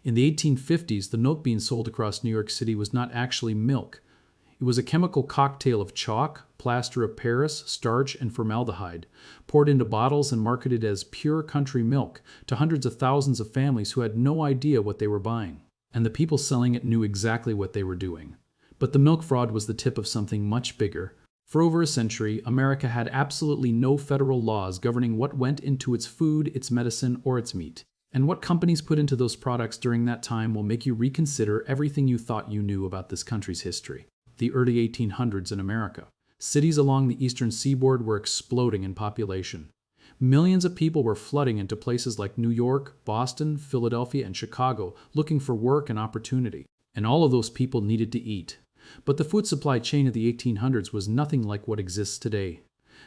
In the 1850s, the milk being sold across New York City was not actually milk. It was a chemical cocktail of chalk, plaster of Paris, starch, and formaldehyde, poured into bottles and marketed as pure country milk to hundreds of thousands of families who had no idea what they were buying. And the people selling it knew exactly what they were doing. But the milk fraud was the tip of something much bigger. For over a century, America had absolutely no federal laws governing what went into its food, its medicine, or its meat. And what companies put into those products during that time will make you reconsider everything you thought you knew about this country's history. The early 1800s in America. Cities along the eastern seaboard were exploding in population. Millions of people were flooding into places like New York, Boston, Philadelphia, and Chicago looking for work and opportunity. And all of those people needed to eat. But the food supply chain of the 1800s was nothing like what exists today.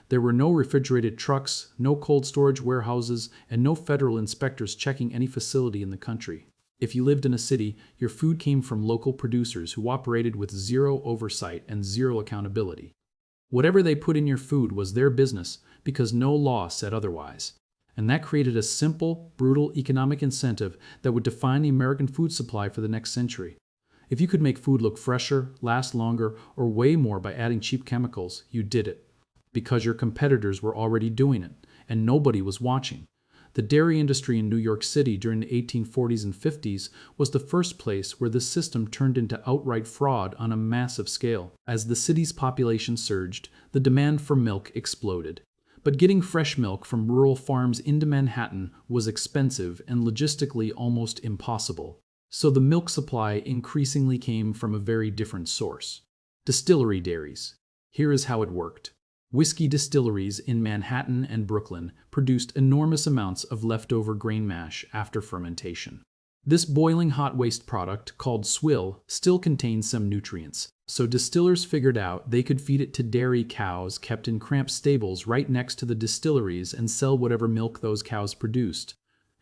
There were no refrigerated trucks, no cold storage warehouses, and no federal inspectors checking any facility in the country. If you lived in a city, your food came from local producers who operated with zero oversight and zero accountability. Whatever they put in your food was their business because no law said otherwise. And that created a simple, brutal economic incentive that would define the American food supply for the next century. If you could make food look fresher, last longer, or weigh more by adding cheap chemicals, you did it. Because your competitors were already doing it, and nobody was watching. The dairy industry in New York City during the 1840s and 50s was the first place where this system turned into outright fraud on a massive scale. As the city's population surged, the demand for milk exploded. But getting fresh milk from rural farms into Manhattan was expensive and logistically almost impossible. So the milk supply increasingly came from a very different source. Distillery dairies. Here is how it worked. Whiskey distilleries in Manhattan and Brooklyn produced enormous amounts of leftover grain mash after fermentation. This boiling hot waste product, called swill, still contains some nutrients, so distillers figured out they could feed it to dairy cows kept in cramped stables right next to the distilleries and sell whatever milk those cows produced.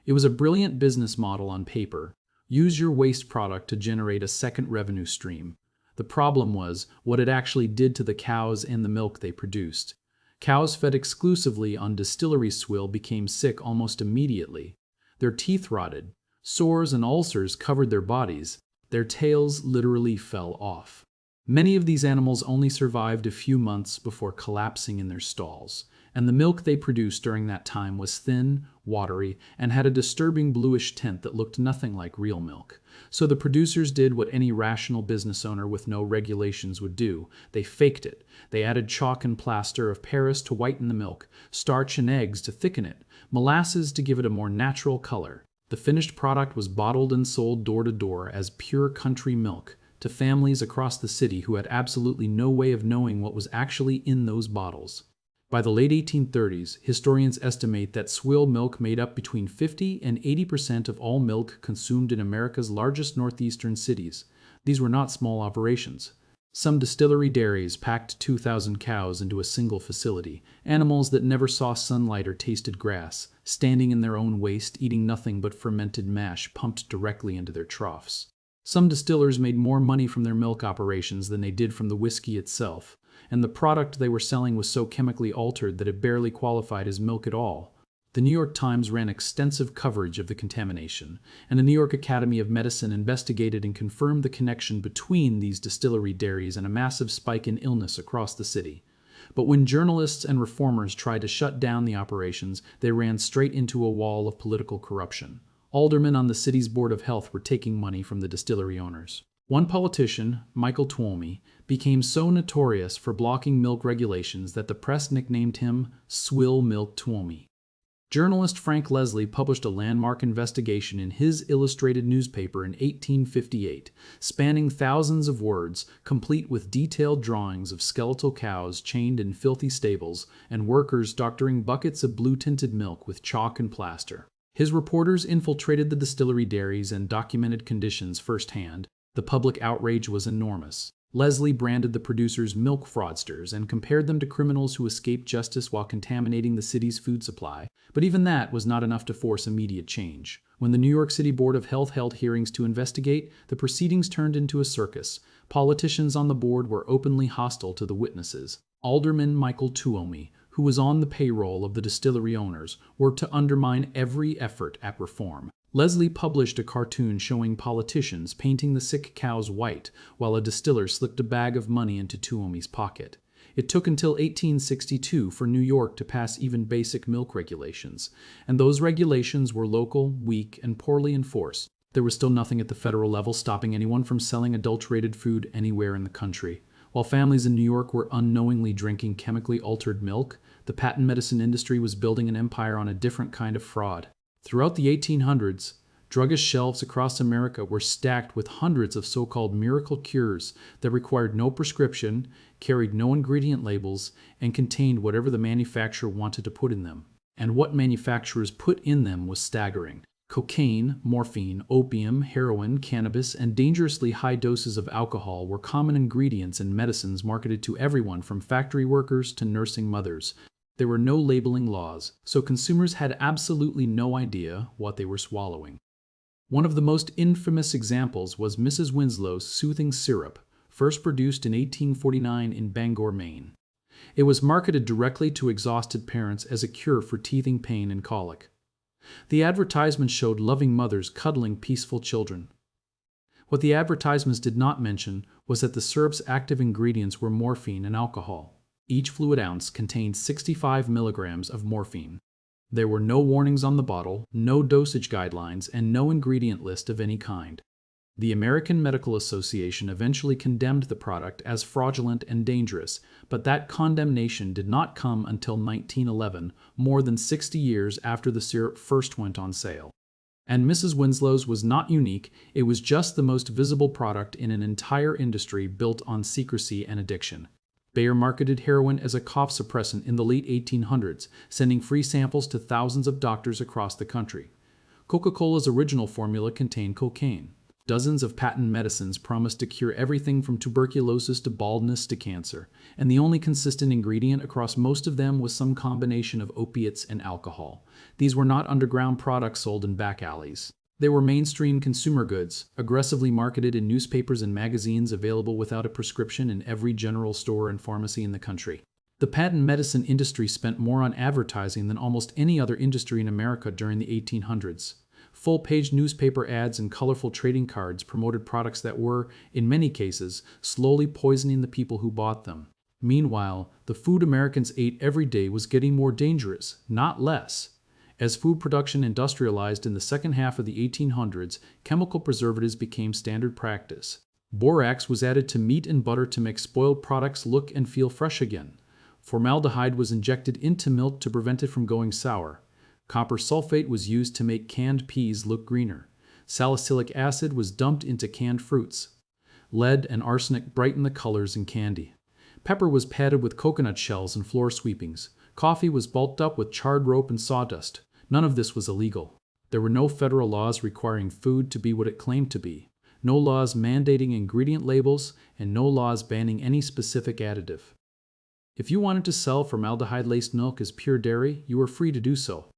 It was a brilliant business model on paper. Use your waste product to generate a second revenue stream. The problem was what it actually did to the cows and the milk they produced. Cows fed exclusively on distillery swill became sick almost immediately. Their teeth rotted. Sores and ulcers covered their bodies. Their tails literally fell off. Many of these animals only survived a few months before collapsing in their stalls, and the milk they produced during that time was thin, watery, and had a disturbing bluish tint that looked nothing like real milk. So the producers did what any rational business owner with no regulations would do. They faked it. They added chalk and plaster of Paris to whiten the milk, starch and eggs to thicken it, molasses to give it a more natural color. The finished product was bottled and sold door to door as pure country milk to families across the city who had absolutely no way of knowing what was actually in those bottles. By the late 1830s, historians estimate that swill milk made up between 50 and 80% of all milk consumed in America's largest northeastern cities. These were not small operations. Some distillery dairies packed 2,000 cows into a single facility, animals that never saw sunlight or tasted grass, standing in their own waste, eating nothing but fermented mash pumped directly into their troughs. Some distillers made more money from their milk operations than they did from the whiskey itself, and the product they were selling was so chemically altered that it barely qualified as milk at all. The New York Times ran extensive coverage of the contamination, and the New York Academy of Medicine investigated and confirmed the connection between these distillery dairies and a massive spike in illness across the city. But when journalists and reformers tried to shut down the operations, they ran straight into a wall of political corruption. Aldermen on the city's Board of Health were taking money from the distillery owners. One politician, Michael Tuomi, became so notorious for blocking milk regulations that the press nicknamed him Swill Milk Tuomi. Journalist Frank Leslie published a landmark investigation in his illustrated newspaper in 1858, spanning thousands of words, complete with detailed drawings of skeletal cows chained in filthy stables and workers doctoring buckets of blue-tinted milk with chalk and plaster. His reporters infiltrated the distillery dairies and documented conditions firsthand. The public outrage was enormous. Leslie branded the producers milk fraudsters and compared them to criminals who escaped justice while contaminating the city's food supply. But even that was not enough to force immediate change. When the New York City Board of Health held hearings to investigate, the proceedings turned into a circus. Politicians on the board were openly hostile to the witnesses. Alderman Michael Tuomi, who was on the payroll of the distillery owners, worked to undermine every effort at reform. Leslie published a cartoon showing politicians painting the sick cows white while a distiller slipped a bag of money into Tuomi's pocket. It took until 1862 for New York to pass even basic milk regulations, and those regulations were local, weak, and poorly enforced. There was still nothing at the federal level stopping anyone from selling adulterated food anywhere in the country. While families in New York were unknowingly drinking chemically altered milk, the patent medicine industry was building an empire on a different kind of fraud. Throughout the 1800s, druggist shelves across America were stacked with hundreds of so-called miracle cures that required no prescription, carried no ingredient labels, and contained whatever the manufacturer wanted to put in them. And what manufacturers put in them was staggering. Cocaine, morphine, opium, heroin, cannabis, and dangerously high doses of alcohol were common ingredients in medicines marketed to everyone from factory workers to nursing mothers. There were no labeling laws, so consumers had absolutely no idea what they were swallowing. One of the most infamous examples was Mrs. Winslow's soothing syrup, first produced in 1849 in Bangor, Maine. It was marketed directly to exhausted parents as a cure for teething pain and colic. The advertisement showed loving mothers cuddling peaceful children. What the advertisements did not mention was that the syrup's active ingredients were morphine and alcohol. Each fluid ounce contained 65 milligrams of morphine. There were no warnings on the bottle, no dosage guidelines, and no ingredient list of any kind. The American Medical Association eventually condemned the product as fraudulent and dangerous, but that condemnation did not come until 1911, more than 60 years after the syrup first went on sale. And Mrs. Winslow's was not unique, it was just the most visible product in an entire industry built on secrecy and addiction. Bayer marketed heroin as a cough suppressant in the late 1800s, sending free samples to thousands of doctors across the country. Coca-Cola's original formula contained cocaine. Dozens of patent medicines promised to cure everything from tuberculosis to baldness to cancer, and the only consistent ingredient across most of them was some combination of opiates and alcohol. These were not underground products sold in back alleys. They were mainstream consumer goods, aggressively marketed in newspapers and magazines, available without a prescription in every general store and pharmacy in the country. The patent medicine industry spent more on advertising than almost any other industry in America during the 1800s. Full-page newspaper ads and colorful trading cards promoted products that were, in many cases, slowly poisoning the people who bought them. Meanwhile, the food Americans ate every day was getting more dangerous, not less. As food production industrialized in the second half of the 1800s, chemical preservatives became standard practice. Borax was added to meat and butter to make spoiled products look and feel fresh again. Formaldehyde was injected into milk to prevent it from going sour. Copper sulfate was used to make canned peas look greener. Salicylic acid was dumped into canned fruits. Lead and arsenic brightened the colors in candy. Pepper was padded with coconut shells and floor sweepings. Coffee was bulked up with charred rope and sawdust. None of this was illegal. There were no federal laws requiring food to be what it claimed to be, no laws mandating ingredient labels, and no laws banning any specific additive. If you wanted to sell formaldehyde-laced milk as pure dairy, you were free to do so.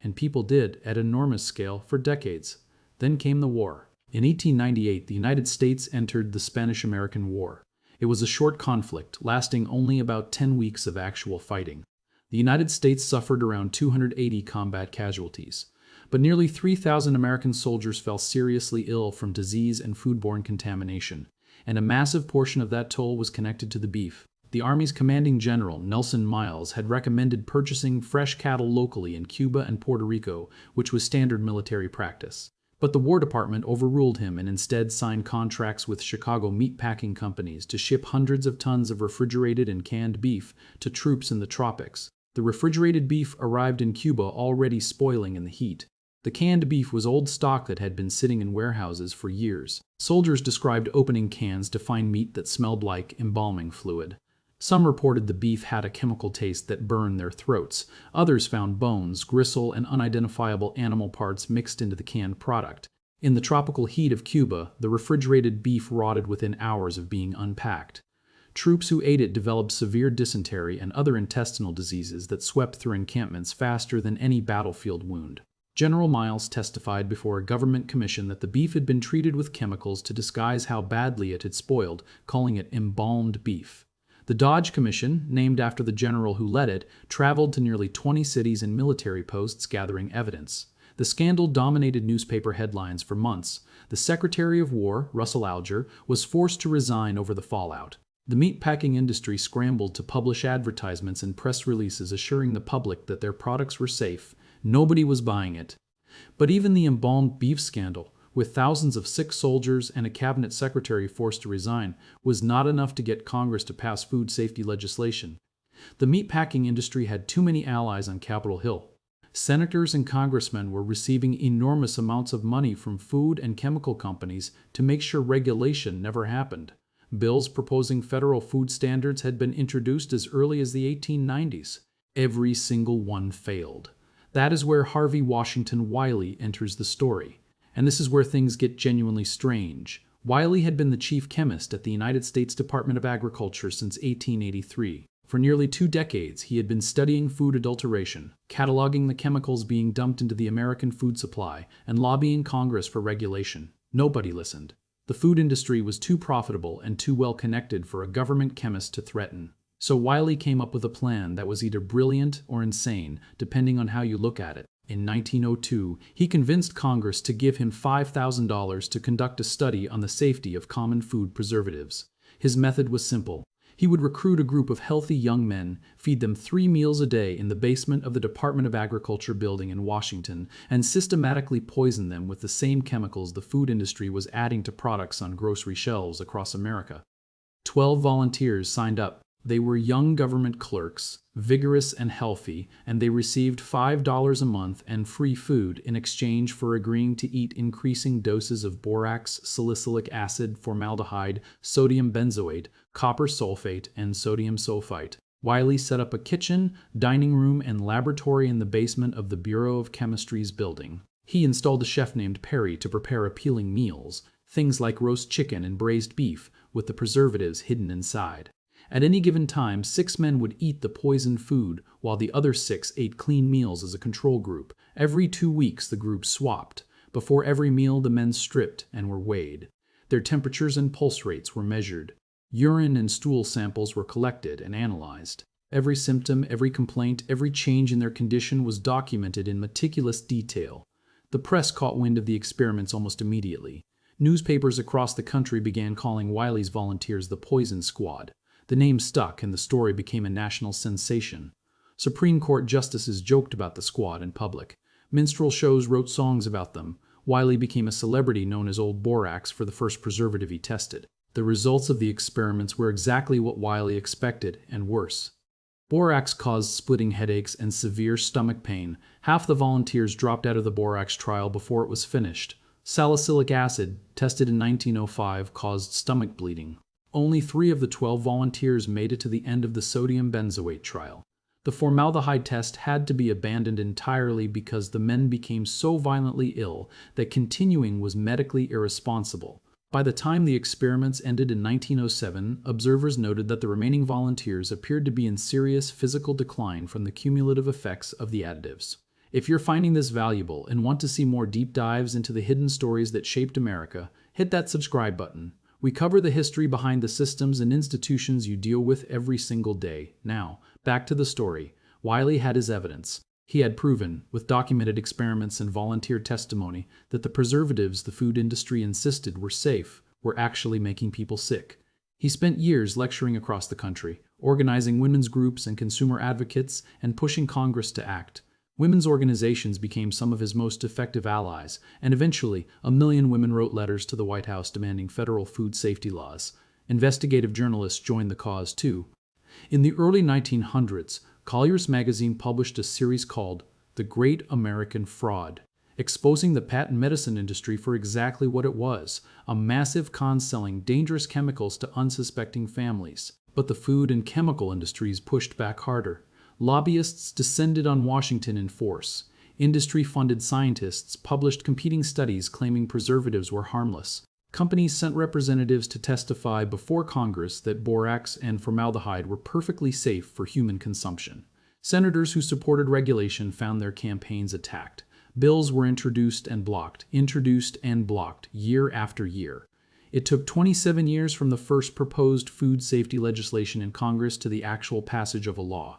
And people did, at enormous scale, for decades. Then came the war. In 1898, the United States entered the Spanish-American War. It was a short conflict, lasting only about 10 weeks of actual fighting. The United States suffered around 280 combat casualties, but nearly 3,000 American soldiers fell seriously ill from disease and foodborne contamination, and a massive portion of that toll was connected to the beef. The Army's commanding general, Nelson Miles, had recommended purchasing fresh cattle locally in Cuba and Puerto Rico, which was standard military practice. But the War Department overruled him and instead signed contracts with Chicago meat-packing companies to ship hundreds of tons of refrigerated and canned beef to troops in the tropics. The refrigerated beef arrived in Cuba already spoiling in the heat. The canned beef was old stock that had been sitting in warehouses for years. Soldiers described opening cans to find meat that smelled like embalming fluid. Some reported the beef had a chemical taste that burned their throats. Others found bones, gristle, and unidentifiable animal parts mixed into the canned product. In the tropical heat of Cuba, the refrigerated beef rotted within hours of being unpacked. Troops who ate it developed severe dysentery and other intestinal diseases that swept through encampments faster than any battlefield wound. General Miles testified before a government commission that the beef had been treated with chemicals to disguise how badly it had spoiled, calling it embalmed beef. The Dodge Commission, named after the general who led it, traveled to nearly 20 cities and military posts gathering evidence. The scandal dominated newspaper headlines for months. The Secretary of War, Russell Alger, was forced to resign over the fallout. The meatpacking industry scrambled to publish advertisements and press releases assuring the public that their products were safe. Nobody was buying it. But even the embalmed beef scandal, with thousands of sick soldiers and a cabinet secretary forced to resign, was not enough to get Congress to pass food safety legislation. The meatpacking industry had too many allies on Capitol Hill. Senators and congressmen were receiving enormous amounts of money from food and chemical companies to make sure regulation never happened. Bills proposing federal food standards had been introduced as early as the 1890s. Every single one failed. That is where Harvey Washington Wiley enters the story. And this is where things get genuinely strange. Wiley had been the chief chemist at the United States Department of Agriculture since 1883. For nearly 2 decades, he had been studying food adulteration, cataloging the chemicals being dumped into the American food supply, and lobbying Congress for regulation. Nobody listened. The food industry was too profitable and too well connected for a government chemist to threaten. So Wiley came up with a plan that was either brilliant or insane, depending on how you look at it. In 1902, he convinced Congress to give him $5,000 to conduct a study on the safety of common food preservatives. His method was simple. He would recruit a group of healthy young men, feed them 3 meals a day in the basement of the Department of Agriculture building in Washington, and systematically poison them with the same chemicals the food industry was adding to products on grocery shelves across America. 12 volunteers signed up. They were young government clerks, vigorous and healthy, and they received $5 a month and free food in exchange for agreeing to eat increasing doses of borax, salicylic acid, formaldehyde, sodium benzoate, copper sulfate, and sodium sulfite. Wiley set up a kitchen, dining room, and laboratory in the basement of the Bureau of Chemistry's building. He installed a chef named Perry to prepare appealing meals, things like roast chicken and braised beef, with the preservatives hidden inside. At any given time, 6 men would eat the poisoned food, while the other 6 ate clean meals as a control group. Every 2 weeks, the group swapped. Before every meal, the men stripped and were weighed. Their temperatures and pulse rates were measured. Urine and stool samples were collected and analyzed. Every symptom, every complaint, every change in their condition was documented in meticulous detail. The press caught wind of the experiments almost immediately. Newspapers across the country began calling Wiley's volunteers the Poison Squad. The name stuck and the story became a national sensation. Supreme Court justices joked about the squad in public. Minstrel shows wrote songs about them. Wiley became a celebrity known as Old Borax for the first preservative he tested. The results of the experiments were exactly what Wiley expected, and worse. Borax caused splitting headaches and severe stomach pain. Half the volunteers dropped out of the borax trial before it was finished. Salicylic acid, tested in 1905, caused stomach bleeding. Only 3 of the 12 volunteers made it to the end of the sodium benzoate trial. The formaldehyde test had to be abandoned entirely because the men became so violently ill that continuing was medically irresponsible. By the time the experiments ended in 1907, observers noted that the remaining volunteers appeared to be in serious physical decline from the cumulative effects of the additives. If you're finding this valuable and want to see more deep dives into the hidden stories that shaped America, hit that subscribe button. We cover the history behind the systems and institutions you deal with every single day. Now, back to the story. Wiley had his evidence. He had proven, with documented experiments and volunteer testimony, that the preservatives the food industry insisted were safe were actually making people sick. He spent years lecturing across the country, organizing women's groups and consumer advocates, and pushing Congress to act. Women's organizations became some of his most effective allies, and eventually, 1 million women wrote letters to the White House demanding federal food safety laws. Investigative journalists joined the cause, too. In the early 1900s, Collier's magazine published a series called The Great American Fraud, exposing the patent medicine industry for exactly what it was, a massive con selling dangerous chemicals to unsuspecting families. But the food and chemical industries pushed back harder. Lobbyists descended on Washington in force. Industry-funded scientists published competing studies claiming preservatives were harmless. Companies sent representatives to testify before Congress that borax and formaldehyde were perfectly safe for human consumption. Senators who supported regulation found their campaigns attacked. Bills were introduced and blocked, year after year. It took 27 years from the first proposed food safety legislation in Congress to the actual passage of a law.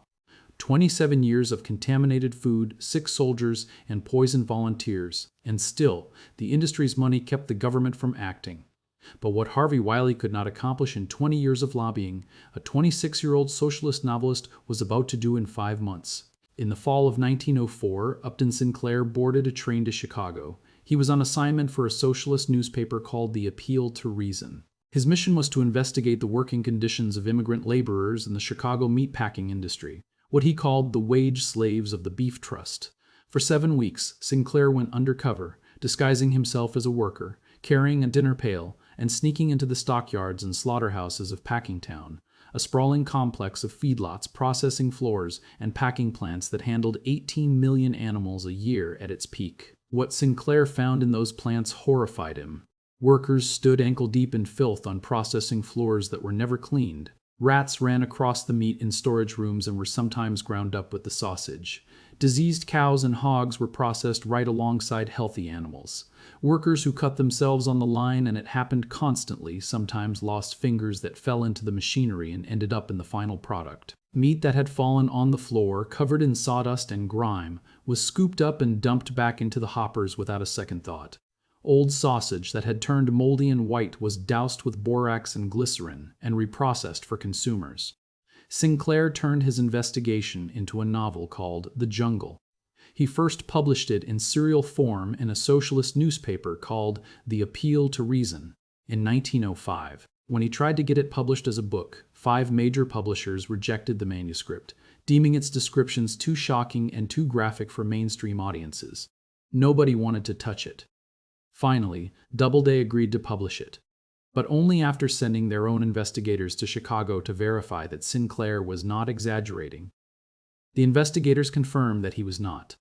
27 years of contaminated food, sick soldiers, and poisoned volunteers, and still, the industry's money kept the government from acting. But what Harvey Wiley could not accomplish in 20 years of lobbying, a 26-year-old socialist novelist was about to do in 5 months. In the fall of 1904, Upton Sinclair boarded a train to Chicago. He was on assignment for a socialist newspaper called The Appeal to Reason. His mission was to investigate the working conditions of immigrant laborers in the Chicago meatpacking industry, what he called the wage slaves of the beef trust. For 7 weeks, Sinclair went undercover, disguising himself as a worker, carrying a dinner pail, and sneaking into the stockyards and slaughterhouses of Packingtown, a sprawling complex of feedlots, processing floors, and packing plants that handled 18 million animals a year at its peak. What Sinclair found in those plants horrified him. Workers stood ankle-deep in filth on processing floors that were never cleaned. Rats ran across the meat in storage rooms and were sometimes ground up with the sausage. Diseased cows and hogs were processed right alongside healthy animals. Workers who cut themselves on the line, and it happened constantly, sometimes lost fingers that fell into the machinery and ended up in the final product. Meat that had fallen on the floor, covered in sawdust and grime, was scooped up and dumped back into the hoppers without a second thought. Old sausage that had turned moldy and white was doused with borax and glycerin and reprocessed for consumers. Sinclair turned his investigation into a novel called The Jungle. He first published it in serial form in a socialist newspaper called The Appeal to Reason in 1905. When he tried to get it published as a book, 5 major publishers rejected the manuscript, deeming its descriptions too shocking and too graphic for mainstream audiences. Nobody wanted to touch it. Finally, Doubleday agreed to publish it, but only after sending their own investigators to Chicago to verify that Sinclair was not exaggerating. The investigators confirmed that he was not.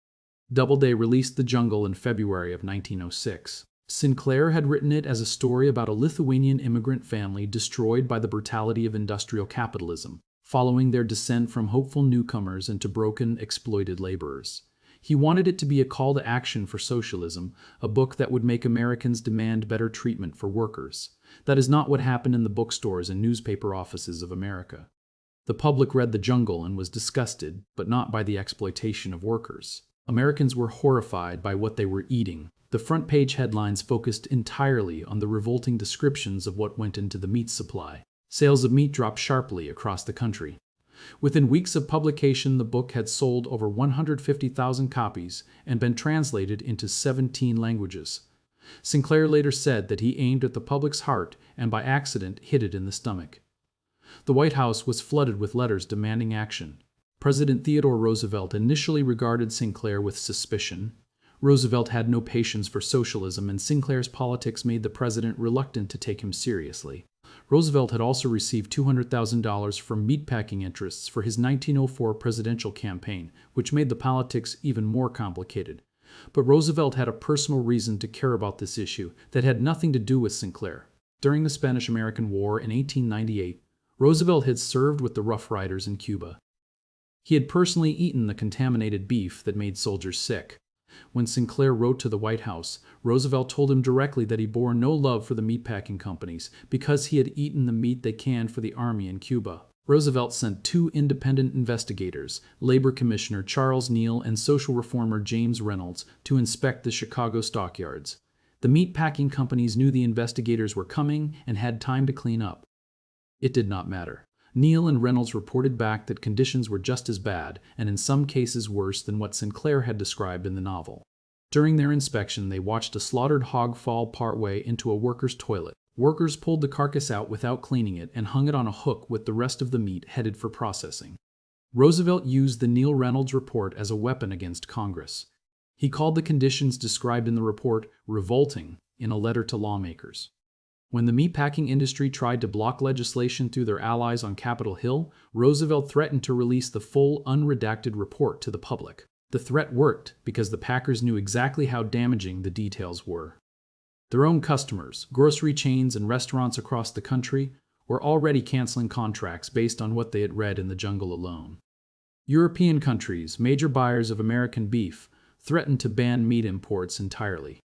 Doubleday released The Jungle in February of 1906. Sinclair had written it as a story about a Lithuanian immigrant family destroyed by the brutality of industrial capitalism, following their descent from hopeful newcomers into broken, exploited laborers. He wanted it to be a call to action for socialism, a book that would make Americans demand better treatment for workers. That is not what happened in the bookstores and newspaper offices of America. The public read The Jungle and was disgusted, but not by the exploitation of workers. Americans were horrified by what they were eating. The front-page headlines focused entirely on the revolting descriptions of what went into the meat supply. Sales of meat dropped sharply across the country. Within weeks of publication, the book had sold over 150,000 copies and been translated into 17 languages. Sinclair later said that he aimed at the public's heart and by accident hit it in the stomach. The White House was flooded with letters demanding action. President Theodore Roosevelt initially regarded Sinclair with suspicion. Roosevelt had no patience for socialism, and Sinclair's politics made the president reluctant to take him seriously. Roosevelt had also received $200,000 from meatpacking interests for his 1904 presidential campaign, which made the politics even more complicated. But Roosevelt had a personal reason to care about this issue that had nothing to do with Sinclair. During the Spanish-American War in 1898, Roosevelt had served with the Rough Riders in Cuba. He had personally eaten the contaminated beef that made soldiers sick. When Sinclair wrote to the White House, Roosevelt told him directly that he bore no love for the meatpacking companies because he had eaten the meat they canned for the army in Cuba. Roosevelt sent 2 independent investigators, Labor Commissioner Charles Neal and social reformer James Reynolds, to inspect the Chicago stockyards. The meatpacking companies knew the investigators were coming and had time to clean up. It did not matter. Neal and Reynolds reported back that conditions were just as bad, and in some cases worse than what Sinclair had described in the novel. During their inspection, they watched a slaughtered hog fall partway into a worker's toilet. Workers pulled the carcass out without cleaning it and hung it on a hook with the rest of the meat headed for processing. Roosevelt used the Neal-Reynolds report as a weapon against Congress. He called the conditions described in the report revolting in a letter to lawmakers. When the meatpacking industry tried to block legislation through their allies on Capitol Hill, Roosevelt threatened to release the full, unredacted report to the public. The threat worked because the packers knew exactly how damaging the details were. Their own customers, grocery chains and restaurants across the country, were already canceling contracts based on what they had read in The Jungle alone. European countries, major buyers of American beef, threatened to ban meat imports entirely.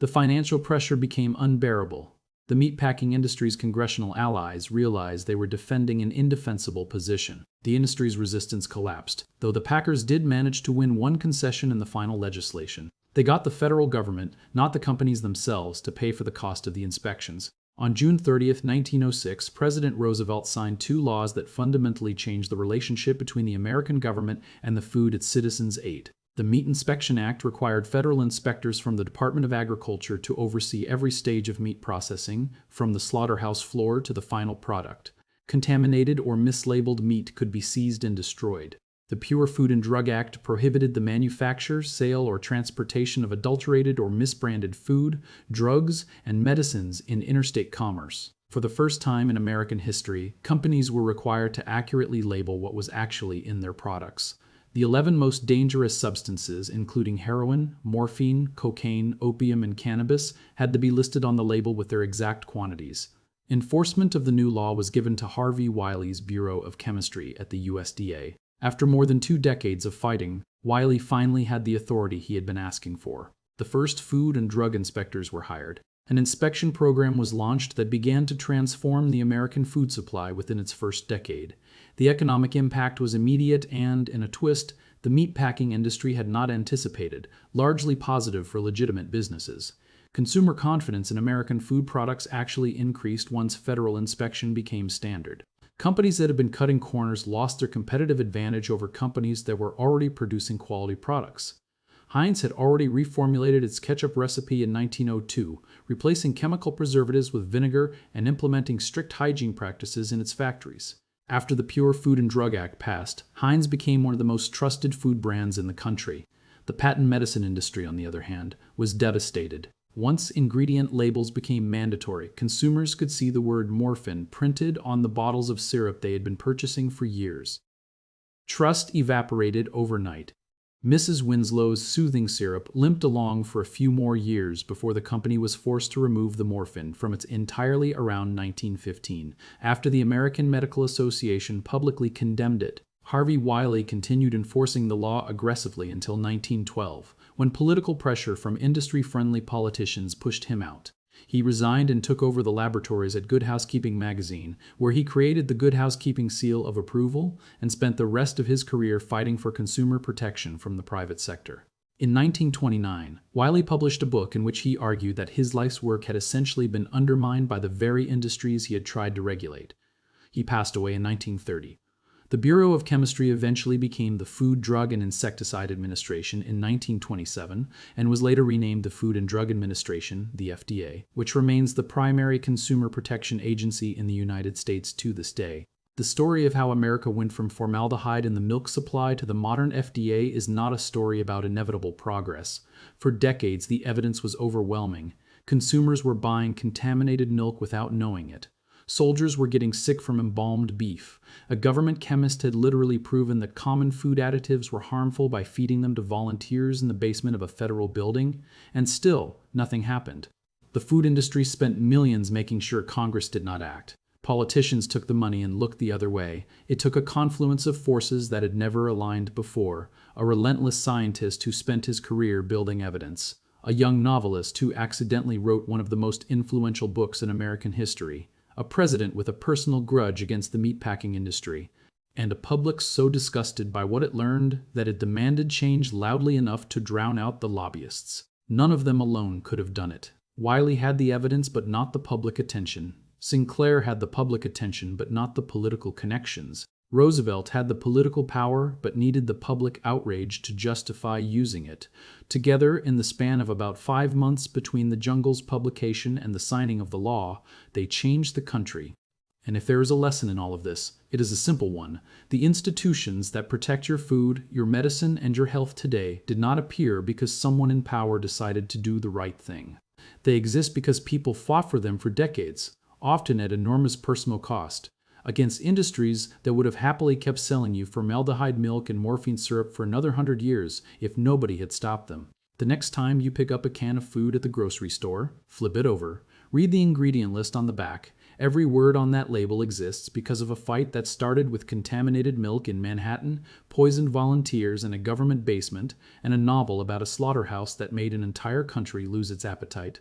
The financial pressure became unbearable. The meatpacking industry's congressional allies realized they were defending an indefensible position. The industry's resistance collapsed, though the packers did manage to win one concession in the final legislation. They got the federal government, not the companies themselves, to pay for the cost of the inspections. On June 30, 1906, President Roosevelt signed two laws that fundamentally changed the relationship between the American government and the food its citizens ate. The Meat Inspection Act required federal inspectors from the Department of Agriculture to oversee every stage of meat processing, from the slaughterhouse floor to the final product. Contaminated or mislabeled meat could be seized and destroyed. The Pure Food and Drug Act prohibited the manufacture, sale, or transportation of adulterated or misbranded food, drugs, and medicines in interstate commerce. For the first time in American history, companies were required to accurately label what was actually in their products. The 11 most dangerous substances, including heroin, morphine, cocaine, opium, and cannabis, had to be listed on the label with their exact quantities. Enforcement of the new law was given to Harvey Wiley's Bureau of Chemistry at the USDA. After more than 2 decades of fighting, Wiley finally had the authority he had been asking for. The first food and drug inspectors were hired. An inspection program was launched that began to transform the American food supply within its first decade. The economic impact was immediate and, in a twist, the meatpacking industry had not anticipated, largely positive for legitimate businesses. Consumer confidence in American food products actually increased once federal inspection became standard. Companies that had been cutting corners lost their competitive advantage over companies that were already producing quality products. Heinz had already reformulated its ketchup recipe in 1902, replacing chemical preservatives with vinegar and implementing strict hygiene practices in its factories. After the Pure Food and Drug Act passed, Heinz became one of the most trusted food brands in the country. The patent medicine industry, on the other hand, was devastated. Once ingredient labels became mandatory, consumers could see the word morphine printed on the bottles of syrup they had been purchasing for years. Trust evaporated overnight. Mrs. Winslow's soothing syrup limped along for a few more years before the company was forced to remove the morphine from its entirely around 1915, after the American Medical Association publicly condemned it. Harvey Wiley continued enforcing the law aggressively until 1912, when political pressure from industry-friendly politicians pushed him out. He resigned and took over the laboratories at Good Housekeeping magazine, where he created the Good Housekeeping seal of approval and spent the rest of his career fighting for consumer protection from the private sector. In 1929, Wiley published a book in which he argued that his life's work had essentially been undermined by the very industries he had tried to regulate. He passed away in 1930. The Bureau of Chemistry eventually became the Food, Drug, and Insecticide Administration in 1927 and was later renamed the Food and Drug Administration, the FDA, which remains the primary consumer protection agency in the United States to this day. The story of how America went from formaldehyde in the milk supply to the modern FDA is not a story about inevitable progress. For decades, the evidence was overwhelming. Consumers were buying contaminated milk without knowing it. Soldiers were getting sick from embalmed beef. A government chemist had literally proven that common food additives were harmful by feeding them to volunteers in the basement of a federal building, and still, nothing happened. The food industry spent millions making sure Congress did not act. Politicians took the money and looked the other way. It took a confluence of forces that had never aligned before, a relentless scientist who spent his career building evidence, a young novelist who accidentally wrote one of the most influential books in American history, a president with a personal grudge against the meatpacking industry, and a public so disgusted by what it learned that it demanded change loudly enough to drown out the lobbyists. None of them alone could have done it. Wiley had the evidence but not the public attention. Sinclair had the public attention but not the political connections. Roosevelt had the political power but needed the public outrage to justify using it. Together, in the span of about 5 months between the Jungle's publication and the signing of the law, they changed the country. And if there is a lesson in all of this, it is a simple one. The institutions that protect your food, your medicine, and your health today did not appear because someone in power decided to do the right thing. They exist because people fought for them for decades, often at enormous personal cost, against industries that would have happily kept selling you formaldehyde milk and morphine syrup for another 100 years if nobody had stopped them. The next time you pick up a can of food at the grocery store, flip it over, read the ingredient list on the back. Every word on that label exists because of a fight that started with contaminated milk in Manhattan, poisoned volunteers in a government basement, and a novel about a slaughterhouse that made an entire country lose its appetite.